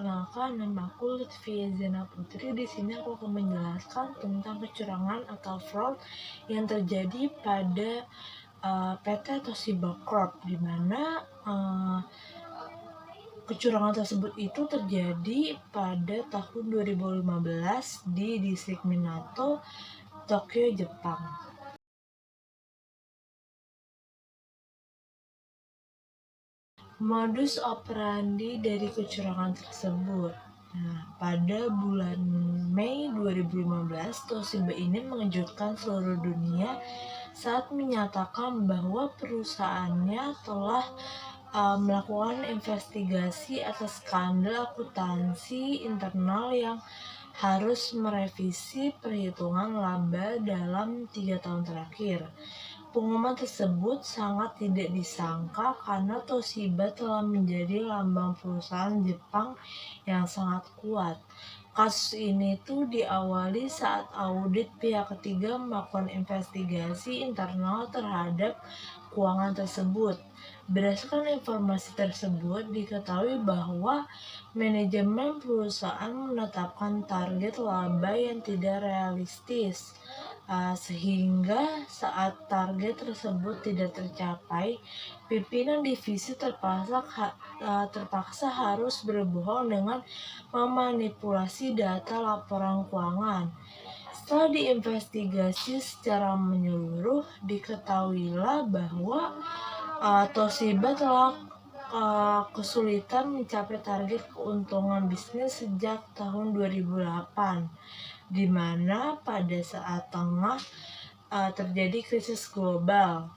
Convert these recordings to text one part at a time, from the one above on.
Perkenalkan, nama aku Lutfia Zena Putri. Di sini aku akan menjelaskan tentang kecurangan atau fraud yang terjadi pada PT Toshiba Corp, di mana kecurangan tersebut itu terjadi pada tahun 2015 di distrik Minato, Tokyo, Jepang. Modus operandi dari kecurangan tersebut. Nah, pada bulan Mei 2015, Toshiba ini mengejutkan seluruh dunia saat menyatakan bahwa perusahaannya telah melakukan investigasi atas skandal akuntansi internal yang harus merevisi perhitungan laba dalam 3 tahun terakhir. Pengumuman tersebut sangat tidak disangka karena Toshiba telah menjadi lambang perusahaan Jepang yang sangat kuat. Kasus ini tuh diawali saat audit pihak ketiga melakukan investigasi internal terhadap keuangan tersebut. Berdasarkan informasi tersebut, diketahui bahwa manajemen perusahaan menetapkan target laba yang tidak realistis, sehingga saat target tersebut tidak tercapai, pimpinan divisi terpaksa harus berbohong dengan memanipulasi data laporan keuangan. Setelah diinvestigasi secara menyeluruh, diketahuilah bahwa Toshiba telah kesulitan mencapai target keuntungan bisnis sejak tahun 2008, di mana pada saat tengah terjadi krisis global.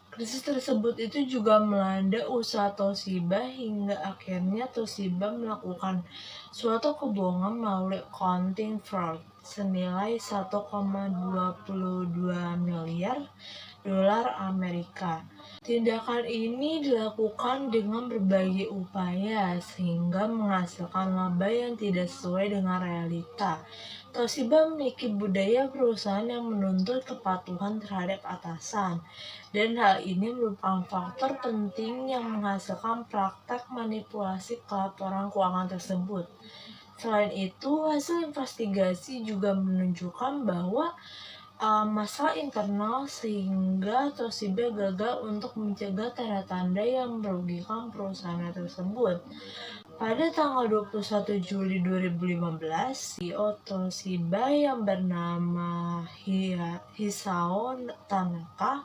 Krisis tersebut itu juga melanda usaha Toshiba hingga akhirnya Toshiba melakukan suatu kebohongan melalui accounting fraud senilai 1,22 miliar dolar Amerika. Tindakan ini dilakukan dengan berbagai upaya sehingga menghasilkan laba yang tidak sesuai dengan realita. Toshiba memiliki budaya perusahaan yang menuntut kepatuhan terhadap atasan, dan hal ini merupakan faktor penting yang menghasilkan praktek manipulasi laporan keuangan tersebut. Selain itu, hasil investigasi juga menunjukkan bahwa masalah internal sehingga Toshiba gagal untuk mencegah tanda-tanda yang merugikan perusahaan tersebut. Pada tanggal 21 Juli 2015, CEO Toshiba yang bernama Hisao Tanaka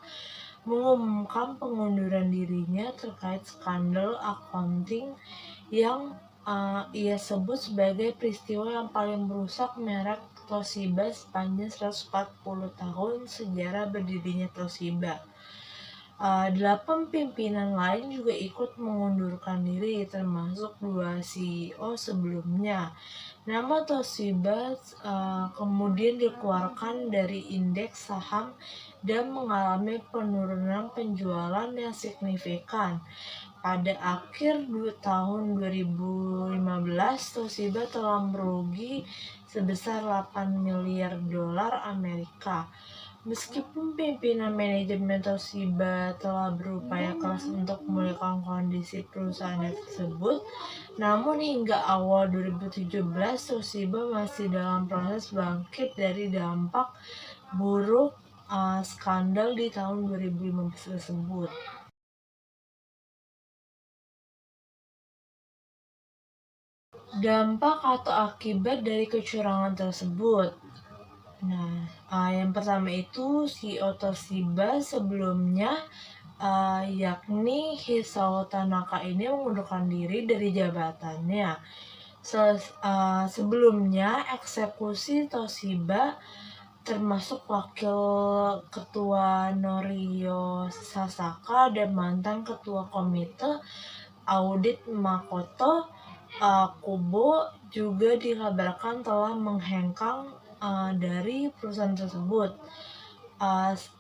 mengumumkan pengunduran dirinya terkait skandal accounting yang ia sebut sebagai peristiwa yang paling merusak merek Toshiba sepanjang 140 tahun sejarah berdirinya Toshiba. 8 pimpinan lain juga ikut mengundurkan diri, termasuk 2 CEO sebelumnya. Nama Toshiba kemudian dikeluarkan dari indeks saham dan mengalami penurunan penjualan yang signifikan. Pada akhir tahun 2015, Toshiba telah merugi sebesar 8 miliar dolar Amerika. Meskipun pimpinan manajemen Toshiba telah berupaya keras untuk memulihkan kondisi perusahaan tersebut, namun hingga awal 2017 Toshiba masih dalam proses bangkit dari dampak buruk skandal di tahun 2015 tersebut. Dampak atau akibat dari kecurangan tersebut. Nah, yang pertama itu CEO Toshiba sebelumnya, yakni Hisao Tanaka ini mengundurkan diri dari jabatannya. Sebelumnya eksekusi Toshiba termasuk wakil ketua Norio Sasaka dan mantan ketua komite audit Makoto Kubo juga dikabarkan telah menghengkang dari perusahaan tersebut.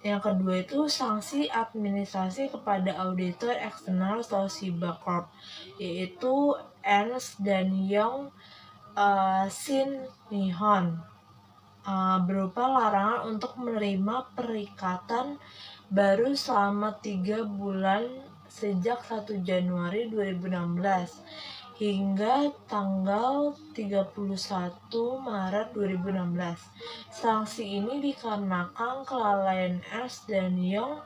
Yang kedua itu sanksi administrasi kepada auditor eksternal Toshiba Corp, yaitu Ernst & Young Shin Nihon, berupa larangan untuk menerima perikatan baru selama 3 bulan sejak 1 Januari 2016. hingga tanggal 31 Maret 2016. Sanksi ini dikarenakan kelalaian Ernst dan Young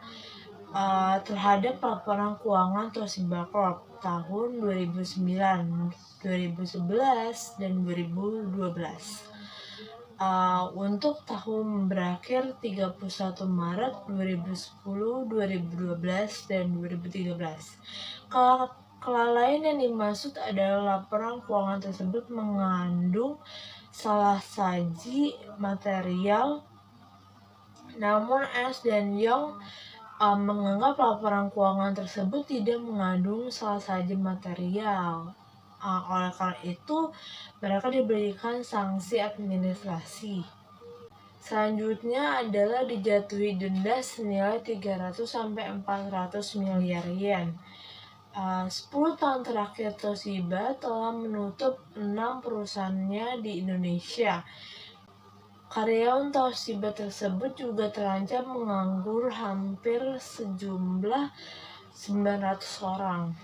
terhadap laporan keuangan Toshiba Corp tahun 2009, 2011, dan 2012. Untuk tahun berakhir 31 Maret 2010, 2012, dan 2013. Kelalaian yang dimaksud adalah laporan keuangan tersebut mengandung salah saji material, namun Ernst dan Young menganggap laporan keuangan tersebut tidak mengandung salah saji material. Oleh karena itu, mereka diberikan sanksi administrasi. Selanjutnya adalah dijatuhi denda senilai 300-400 miliar yen. 10 tahun terakhir Toshiba telah menutup 6 perusahaannya di Indonesia. Karyawan Toshiba tersebut juga terancam menganggur hampir sejumlah 900 orang.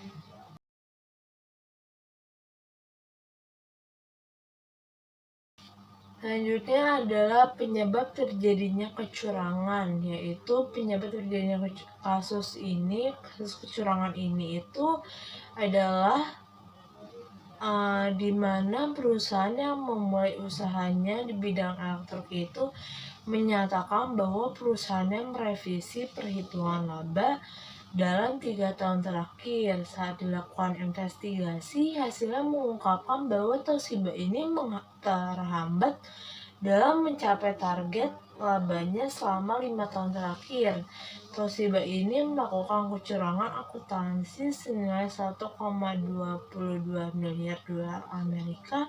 Selanjutnya adalah penyebab terjadinya kecurangan, yaitu penyebab terjadinya kasus kecurangan ini itu adalah di mana perusahaan yang memulai usahanya di bidang elektronik itu menyatakan bahwa perusahaannya merevisi perhitungan laba dalam 3 tahun terakhir. Saat dilakukan investigasi, hasilnya mengungkapkan bahwa Toshiba ini terhambat dalam mencapai target labanya selama 5 tahun terakhir. Toshiba ini melakukan kecurangan akuntansi senilai 1,22 miliar dolar Amerika.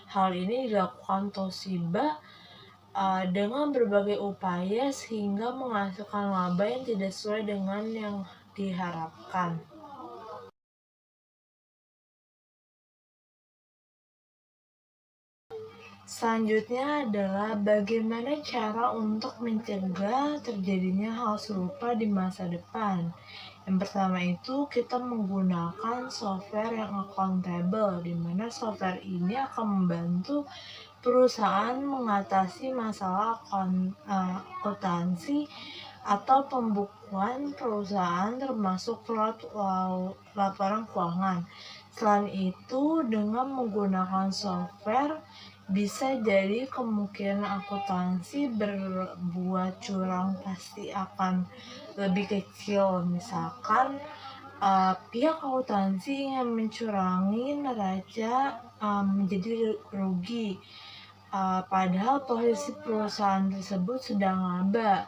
Hal ini dilakukan Toshiba dengan berbagai upaya sehingga menghasilkan laba yang tidak sesuai dengan yang diharapkan. Selanjutnya adalah bagaimana cara untuk mencegah terjadinya hal serupa di masa depan. Yang pertama itu kita menggunakan software yang akuntabel, di mana software ini akan membantu perusahaan mengatasi masalah akuntansi atau pembukuan perusahaan termasuk laporan keuangan. Selain itu, dengan menggunakan software bisa jadi kemungkinan akuntansi berbuat curang pasti akan lebih kecil. Misalkan pihak akuntansi yang mencurangi neraca menjadi rugi, padahal posisi perusahaan tersebut sedang laba.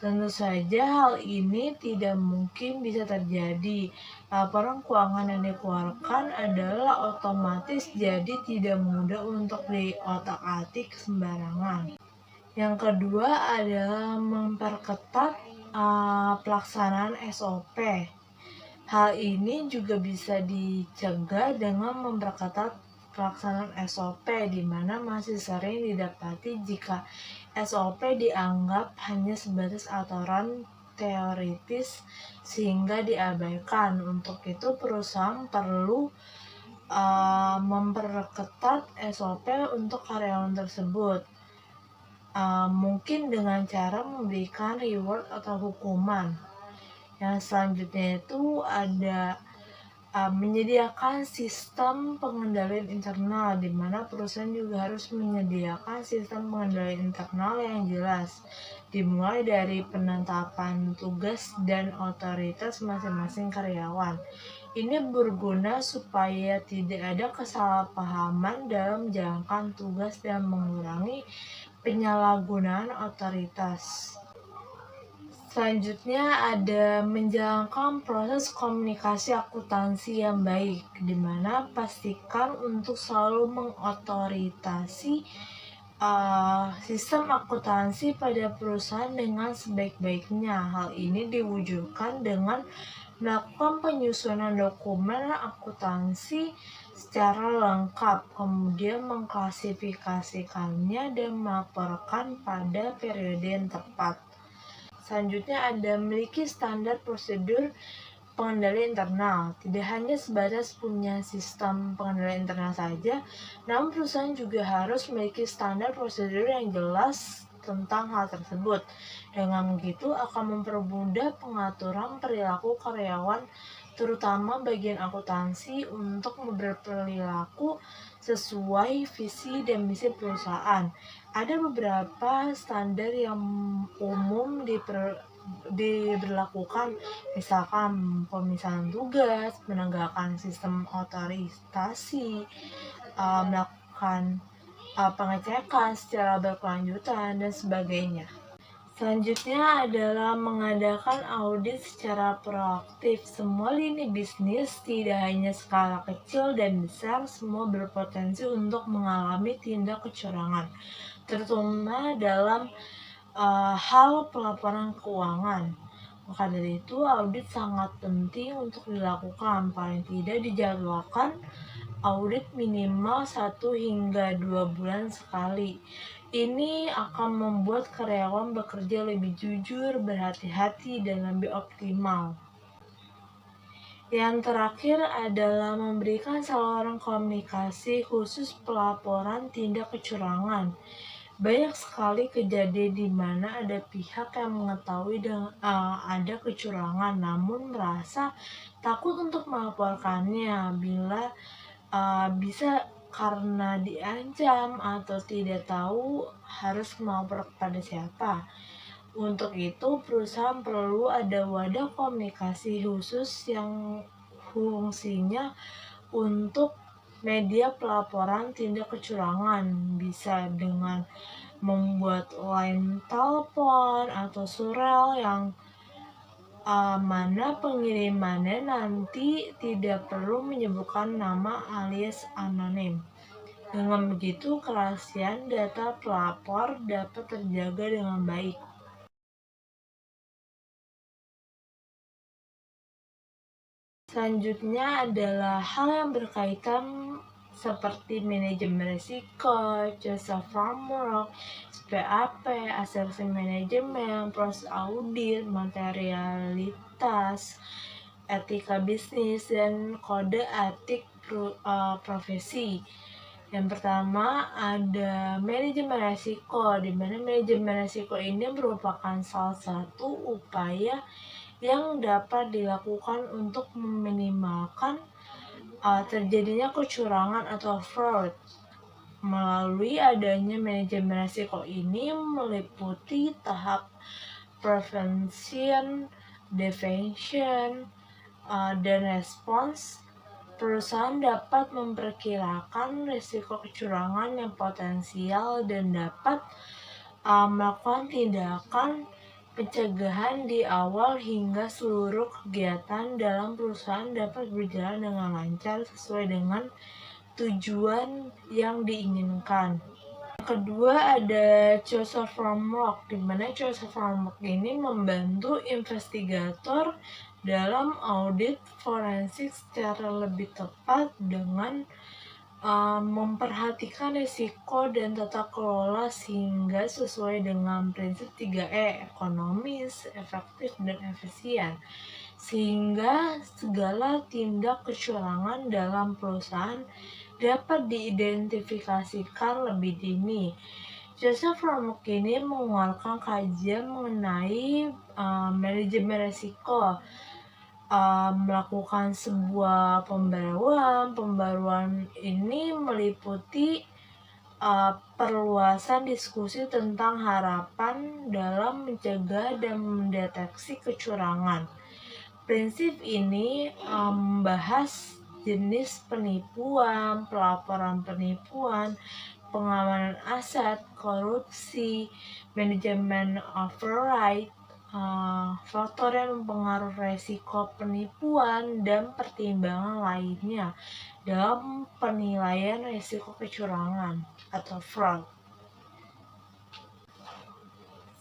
Tentu saja hal ini tidak mungkin bisa terjadi. Laporan keuangan yang dikeluarkan adalah otomatis, jadi tidak mudah untuk diotak-atik sembarangan. Yang kedua adalah memperketat pelaksanaan SOP. Hal ini juga bisa dicegah dengan memperketat pelaksanaan SOP, di mana masih sering didapati jika SOP dianggap hanya sebatas aturan teoritis sehingga diabaikan. Untuk itu perusahaan perlu memperketat SOP untuk karyawan tersebut. Mungkin dengan cara memberikan reward atau hukuman. Yang selanjutnya itu ada menyediakan sistem pengendalian internal, di mana perusahaan juga harus menyediakan sistem pengendalian internal yang jelas, dimulai dari penetapan tugas dan otoritas masing-masing karyawan. Ini berguna supaya tidak ada kesalahpahaman dalam menjalankan tugas dan mengurangi penyalahgunaan otoritas. Selanjutnya ada menjalankan proses komunikasi akuntansi yang baik, di mana pastikan untuk selalu mengotoritasi sistem akuntansi pada perusahaan dengan sebaik-baiknya. Hal ini diwujudkan dengan melakukan penyusunan dokumen akuntansi secara lengkap, kemudian mengklasifikasikannya dan melaporkan pada periode yang tepat. Selanjutnya ada memiliki standar prosedur pengendali internal. Tidak hanya sebatas punya sistem pengendali internal saja, namun perusahaan juga harus memiliki standar prosedur yang jelas tentang hal tersebut. Dengan begitu akan mempermudah pengaturan perilaku karyawan, terutama bagian akuntansi, untuk berperilaku sesuai visi dan misi perusahaan. Ada beberapa standar yang umum diberlakukan, misalkan pemisahan tugas, menegakkan sistem otorisasi, melakukan pengecekan secara berkelanjutan, dan sebagainya. Selanjutnya adalah mengadakan audit secara proaktif. Semua lini bisnis, tidak hanya skala kecil dan besar, semua berpotensi untuk mengalami tindak kecurangan, terutama dalam hal pelaporan keuangan. Maka dari itu, audit sangat penting untuk dilakukan. Paling tidak dijadwalkan audit minimal 1 hingga 2 bulan sekali. Ini akan membuat karyawan bekerja lebih jujur, berhati-hati, dan lebih optimal. Yang terakhir adalah memberikan saluran komunikasi khusus pelaporan tindak kecurangan. Banyak sekali kejadian di mana ada pihak yang mengetahui ada kecurangan namun merasa takut untuk melaporkannya bila bisa karena diancam atau tidak tahu harus melapor kepada siapa. Untuk itu, perusahaan perlu ada wadah komunikasi khusus yang fungsinya untuk media pelaporan tindak kecurangan, bisa dengan membuat line telepon atau surel yang mana pengirimannya nanti tidak perlu menyebutkan nama alias anonim. Dengan begitu, kerahasiaan data pelapor dapat terjaga dengan baik. Selanjutnya adalah hal yang berkaitan seperti manajemen risiko, jasa framework, SPAP, asesmen manajemen, proses audit, materialitas, etika bisnis, dan kode etik profesi. Yang pertama ada manajemen risiko, di mana manajemen risiko ini merupakan salah satu upaya yang dapat dilakukan untuk meminimalkan terjadinya kecurangan atau fraud. Melalui adanya manajemen risiko ini meliputi tahap prevention, prevention, dan respons. Perusahaan dapat memperkirakan risiko kecurangan yang potensial dan dapat melakukan tindakan pencegahan di awal hingga seluruh kegiatan dalam perusahaan dapat berjalan dengan lancar sesuai dengan tujuan yang diinginkan. Yang kedua ada CHOSA Framework, di mana CHOSA Framework ini membantu investigator dalam audit forensik secara lebih tepat dengan memperhatikan risiko dan tata kelola sehingga sesuai dengan prinsip 3E, ekonomis, efektif, dan efisien, sehingga segala tindak kecurangan dalam perusahaan dapat diidentifikasikan lebih dini. Jasa Framework ini mengeluarkan kajian mengenai manajemen risiko, melakukan sebuah pembaruan ini meliputi perluasan diskusi tentang harapan dalam mencegah dan mendeteksi kecurangan. Prinsip ini membahas jenis penipuan, pelaporan penipuan, pengamanan aset, korupsi, manajemen override, faktor yang mempengaruhi resiko penipuan, dan pertimbangan lainnya dalam penilaian risiko kecurangan atau fraud.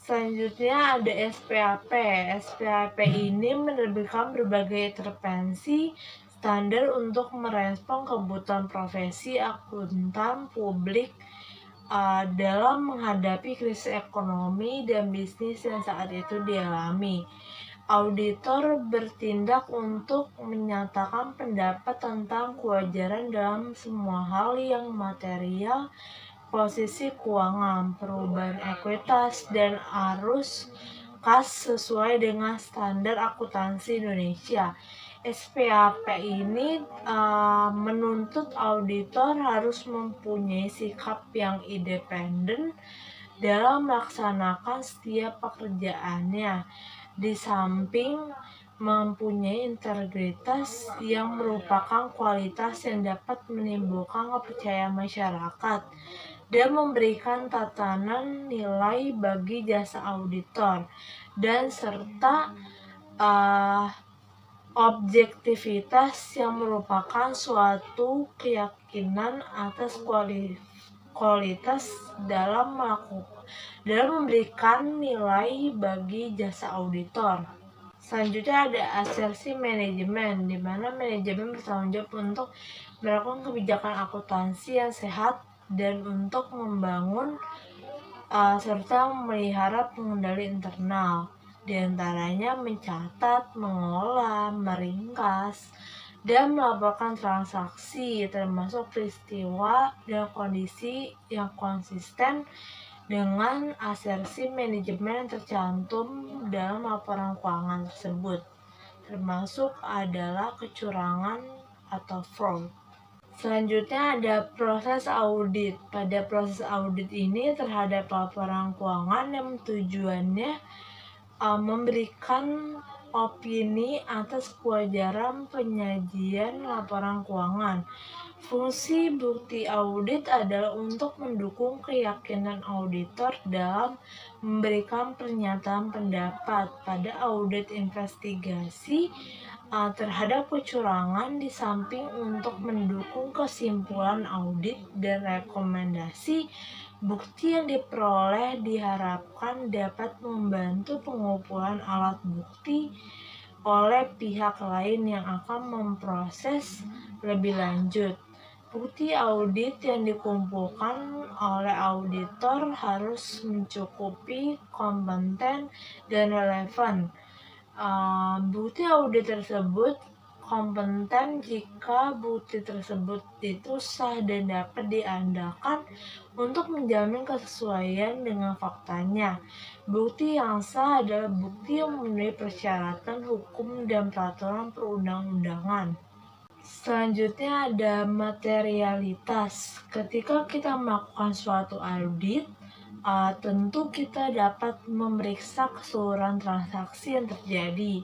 Selanjutnya ada SPAP. SPAP ini menerbitkan berbagai intervensi standar untuk merespon kebutuhan profesi akuntan publik dalam menghadapi krisis ekonomi dan bisnis yang saat itu dialami. auditor bertindak untuk menyatakan pendapat tentang kewajaran dalam semua hal yang material, posisi keuangan, perubahan ekuitas, dan arus kas sesuai dengan standar akuntansi Indonesia. SPAP ini menuntut auditor harus mempunyai sikap yang independen dalam melaksanakan setiap pekerjaannya, di samping mempunyai integritas yang merupakan kualitas yang dapat menimbulkan kepercayaan masyarakat dan memberikan tatanan nilai bagi jasa auditor, dan serta objektivitas yang merupakan suatu keyakinan atas kualitas dalam memberikan nilai bagi jasa auditor. Selanjutnya ada asersi manajemen, di mana manajemen bertanggung jawab untuk melakukan kebijakan akuntansi yang sehat dan untuk membangun serta memelihara pengendali internal, di antaranya mencatat, mengolah, meringkas, dan melaporkan transaksi, termasuk peristiwa dan kondisi yang konsisten dengan asersi manajemen yang tercantum dalam laporan keuangan tersebut, termasuk adalah kecurangan atau fraud. Selanjutnya ada proses audit. Pada proses audit ini terhadap laporan keuangan yang tujuannya memberikan opini atas kewajaran penyajian laporan keuangan. Fungsi bukti audit adalah untuk mendukung keyakinan auditor dalam memberikan pernyataan pendapat pada audit investigasi terhadap kecurangan, di samping untuk mendukung kesimpulan audit dan rekomendasi. Bukti yang diperoleh diharapkan dapat membantu pengumpulan alat bukti oleh pihak lain yang akan memproses lebih lanjut. Bukti audit yang dikumpulkan oleh auditor harus mencukupi, kompeten, dan relevan. Bukti audit tersebut kompeten jika bukti tersebut itu sah dan dapat diandalkan untuk menjamin kesesuaian dengan faktanya. Bukti yang sah adalah bukti yang memenuhi persyaratan hukum dan peraturan perundang-undangan. Selanjutnya ada materialitas. Ketika kita melakukan suatu audit, tentu kita dapat memeriksa keseluruhan transaksi yang terjadi,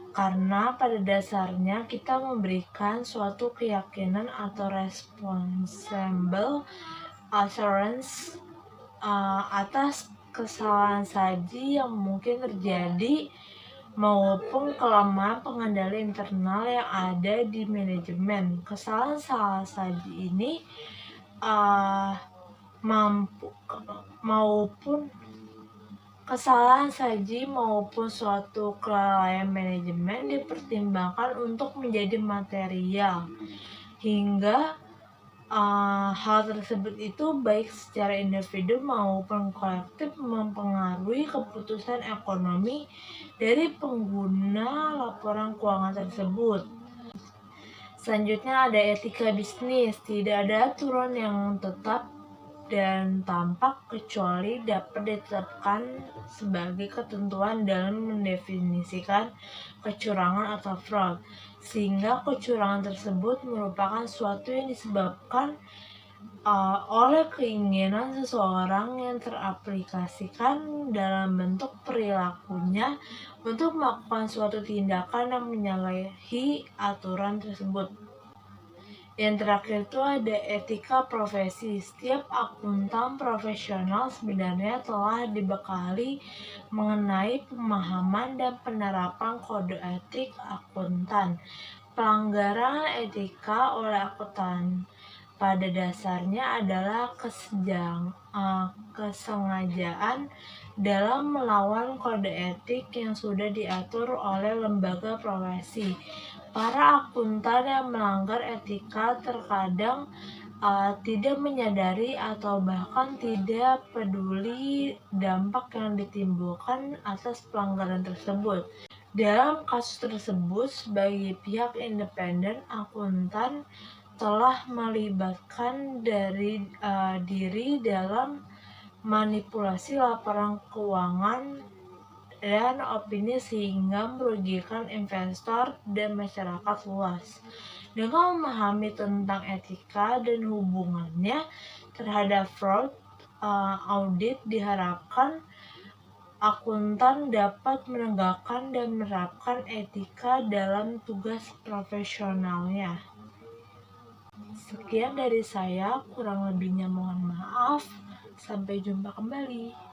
karena pada dasarnya kita memberikan suatu keyakinan atau responsible assurance atas kesalahan saji yang mungkin terjadi maupun kelemahan pengendali internal yang ada di manajemen. Kesalahan saji ini maupun suatu kelalaian manajemen dipertimbangkan untuk menjadi material, hingga hal tersebut itu baik secara individu maupun kolektif mempengaruhi keputusan ekonomi dari pengguna laporan keuangan tersebut. Selanjutnya ada etika bisnis. Tidak ada aturan yang tetap dan tampak kecuali dapat ditetapkan sebagai ketentuan dalam mendefinisikan kecurangan atau fraud, sehingga kecurangan tersebut merupakan suatu yang disebabkan oleh keinginan seseorang yang teraplikasikan dalam bentuk perilakunya untuk melakukan suatu tindakan yang menyalahi aturan tersebut. Yang terakhir itu ada etika profesi. Setiap akuntan profesional sebenarnya telah dibekali mengenai pemahaman dan penerapan kode etik akuntan. Pelanggaran etika oleh akuntan pada dasarnya adalah kesengajaan dalam melawan kode etik yang sudah diatur oleh lembaga profesi. Para akuntan yang melanggar etika terkadang tidak menyadari atau bahkan tidak peduli dampak yang ditimbulkan atas pelanggaran tersebut. Dalam kasus tersebut, sebagai pihak independen, akuntan telah melibatkan diri dalam manipulasi laporan keuangan dan opini sehingga merugikan investor dan masyarakat luas. Dengan memahami tentang etika dan hubungannya terhadap fraud, audit diharapkan akuntan dapat menegakkan dan menerapkan etika dalam tugas profesionalnya. Sekian dari saya, kurang lebihnya mohon maaf. Sampai jumpa kembali.